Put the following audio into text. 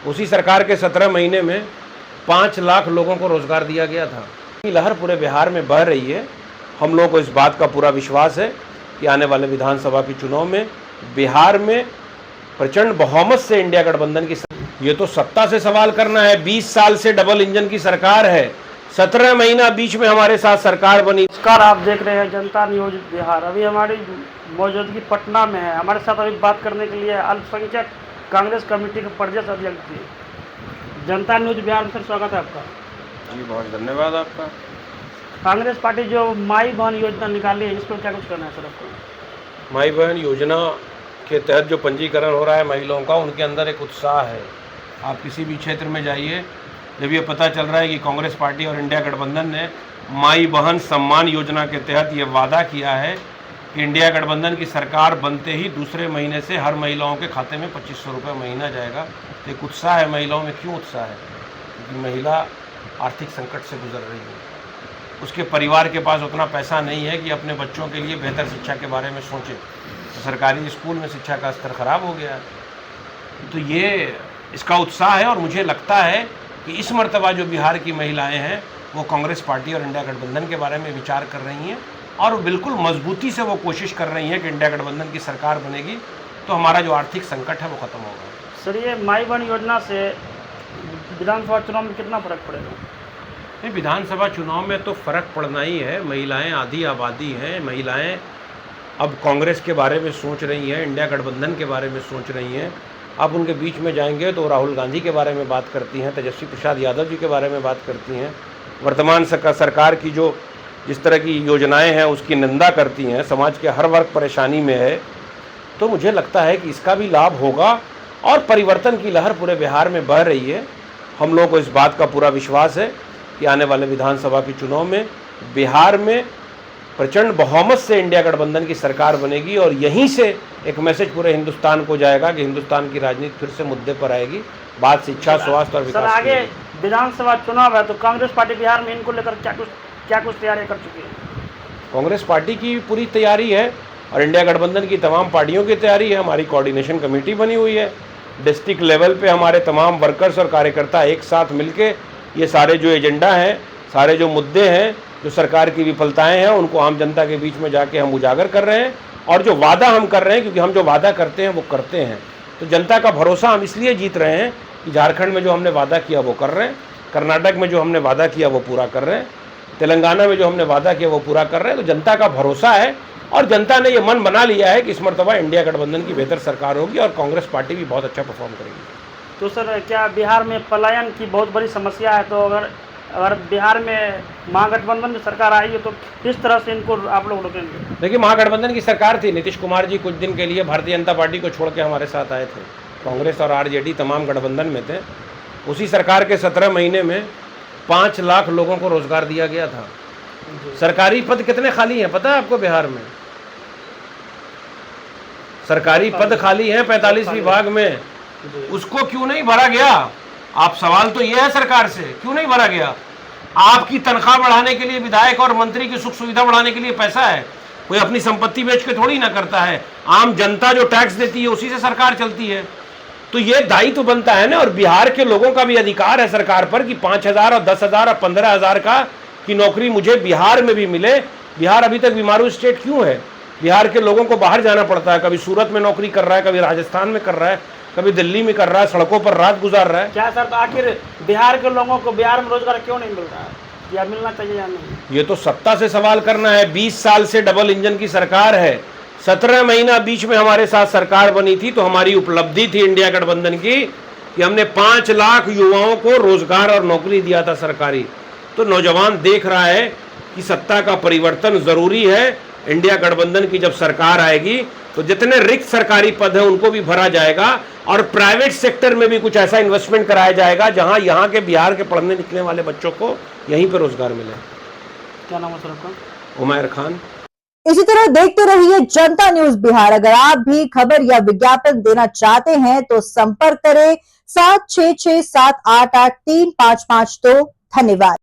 उसी सरकार के 17 महीने में 5 लाख लोगों को रोजगार दिया गया था। लहर पूरे बिहार में बह रही है। हम लोगों को इस बात का पूरा विश्वास है कि आने वाले विधानसभा के चुनाव में बिहार में प्रचंड बहुमत से इंडिया गठबंधन की, ये तो सत्ता से सवाल करना है। 20 साल से डबल इंजन की सरकार है, 17 महीना बीच में हमारे साथ सरकार बनी। नमस्कार, आप देख रहे हैं जनता न्यूज बिहार। अभी हमारी मौजूदगी पटना में है। हमारे साथ अभी बात करने के लिए अल्पसंख्यक कांग्रेस कमेटी के प्रदेश अध्यक्ष जी। जनता न्यूज बिहार में सर स्वागत है आपका। जी बहुत धन्यवाद आपका। कांग्रेस पार्टी जो माई बहन योजना निकाली है, इस पर क्या कुछ करना है सर आपको? माई बहन योजना के तहत जो पंजीकरण हो रहा है महिलाओं का, उनके अंदर एक उत्साह है। आप किसी भी क्षेत्र में जाइए, जब ये पता चल रहा है कि कांग्रेस पार्टी और इंडिया गठबंधन ने माई बहन सम्मान योजना के तहत ये वादा किया है कि इंडिया गठबंधन की सरकार बनते ही दूसरे महीने से हर महिलाओं के खाते में 2500 रुपये महीना जाएगा। तो एक उत्साह है महिलाओं में। क्यों उत्साह है? क्योंकि महिला आर्थिक संकट से गुजर रही है। उसके परिवार के पास उतना पैसा नहीं है कि अपने बच्चों के लिए बेहतर शिक्षा के बारे में सोचे। तो सरकारी स्कूल में शिक्षा का स्तर खराब हो गया है। तो ये इसका उत्साह है और मुझे लगता है कि इस मर्तबा जो बिहार की महिलाएं हैं वो कांग्रेस पार्टी और इंडिया गठबंधन के बारे में विचार कर रही हैं और बिल्कुल मजबूती से वो कोशिश कर रही हैं कि इंडिया गठबंधन की सरकार बनेगी तो हमारा जो आर्थिक संकट है वो खत्म होगा। सर, ये माई बहन योजना से विधानसभा चुनाव में कितना फर्क पड़ेगा? नहीं, विधानसभा चुनाव में तो फ़र्क पड़ना ही है। महिलाएं आधी आबादी हैं। महिलाएं अब कांग्रेस के बारे में सोच रही हैं, इंडिया गठबंधन के बारे में सोच रही हैं। अब उनके बीच में जाएंगे तो राहुल गांधी के बारे में बात करती हैं, तेजस्वी प्रसाद यादव जी के बारे में बात करती हैं, वर्तमान सरकार की जो जिस तरह की योजनाएं हैं उसकी निंदा करती हैं, समाज के हर वर्ग परेशानी में है। तो मुझे लगता है कि इसका भी लाभ होगा और परिवर्तन की लहर पूरे बिहार में बह रही है। हम लोगों को इस बात का पूरा विश्वास है कि आने वाले विधानसभा के चुनाव में बिहार में प्रचंड बहुमत से इंडिया गठबंधन की सरकार बनेगी और यहीं से एक मैसेज पूरे हिंदुस्तान को जाएगा कि हिंदुस्तान की राजनीति फिर से मुद्दे पर आएगी। बात शिक्षा, स्वास्थ्य और विकास। सर, आगे विधानसभा चुनाव है तो कांग्रेस पार्टी बिहार में इनको लेकर क्या कुछ तैयारी कर चुकी है? कांग्रेस पार्टी की पूरी तैयारी है और इंडिया गठबंधन की तमाम पार्टियों की तैयारी है। हमारी कोऑर्डिनेशन कमेटी बनी हुई है। डिस्ट्रिक्ट लेवल पे हमारे तमाम वर्कर्स और कार्यकर्ता एक साथ मिलके ये सारे जो एजेंडा हैं, सारे जो मुद्दे हैं, जो सरकार की विफलताएं हैं, उनको आम जनता के बीच में जाके हम उजागर कर रहे हैं। और जो वादा हम कर रहे हैं, क्योंकि हम जो वादा करते हैं वो करते हैं, तो जनता का भरोसा हम इसलिए जीत रहे हैं कि झारखंड में जो हमने वादा किया वो कर रहे हैं, कर्नाटक में जो हमने वादा किया वो पूरा कर रहे हैं, तेलंगाना में जो हमने वादा किया वो पूरा कर रहे हैं। तो जनता का भरोसा है और जनता ने ये मन बना लिया है कि इस मरतबा इंडिया गठबंधन की बेहतर सरकार होगी और कांग्रेस पार्टी भी बहुत अच्छा परफॉर्म करेगी। तो सर, क्या बिहार में पलायन की बहुत बड़ी समस्या है? तो अगर बिहार में महागठबंधन की सरकार आई है तो किस तरह से इनको आप लोग रोकेंगे? देखिए, महागठबंधन की सरकार थी। नीतीश कुमार जी कुछ दिन के लिए भारतीय जनता पार्टी को छोड़ के हमारे साथ आए थे। कांग्रेस और आरजेडी तमाम गठबंधन में थे। उसी सरकार के 17 महीने में 5 लाख लोगों को रोजगार दिया गया था। सरकारी पद कितने खाली हैं पता है आपको बिहार में? सरकारी पद खाली हैं 45 विभाग में। उसको क्यों नहीं भरा गया? आप सवाल तो ये है सरकार से, क्यों नहीं भरा गया? आपकी तनख्वाह बढ़ाने के लिए, विधायक और मंत्री की सुख सुविधा बढ़ाने के लिए पैसा है। कोई अपनी संपत्ति बेच के थोड़ी ना करता है। आम जनता जो टैक्स देती है उसी से सरकार चलती है। तो ये दायित्व तो बनता है ना। और बिहार के लोगों का भी अधिकार है सरकार पर कि 5000 और 10,000 और 15,000 की नौकरी मुझे बिहार में भी मिले। बिहार अभी तक बीमारू स्टेट क्यों है? बिहार के लोगों को बाहर जाना पड़ता है। कभी सूरत में नौकरी कर रहा है, कभी राजस्थान में कर रहा है, कभी दिल्ली में कर रहा है, सड़कों पर रात गुजार रहा है। क्या सर, तो आखिर बिहार के लोगों को बिहार में रोजगार क्यों नहीं मिल रहा है, या मिलना चाहिए या नहीं? ये तो सत्ता से सवाल करना है। 20 साल से डबल इंजन की सरकार है, 17 महीना बीच में हमारे साथ सरकार बनी थी। तो हमारी उपलब्धि थी इंडिया गठबंधन की कि हमने 5 लाख युवाओं को रोजगार और नौकरी दिया था सरकारी। तो नौजवान देख रहा है कि सत्ता का परिवर्तन जरूरी है। इंडिया गठबंधन की जब सरकार आएगी तो जितने रिक्त सरकारी पद हैं उनको भी भरा जाएगा और प्राइवेट सेक्टर में भी कुछ ऐसा इन्वेस्टमेंट कराया जाएगा जहां यहाँ के बिहार के पढ़ने निकलने वाले बच्चों को यहीं पर रोजगार मिले। क्या नाम है सर आपका? उमैर खान। इसी तरह देखते रहिए जनता न्यूज बिहार। अगर आप भी खबर या विज्ञापन देना चाहते हैं तो संपर्क करें 7667883552। धन्यवाद।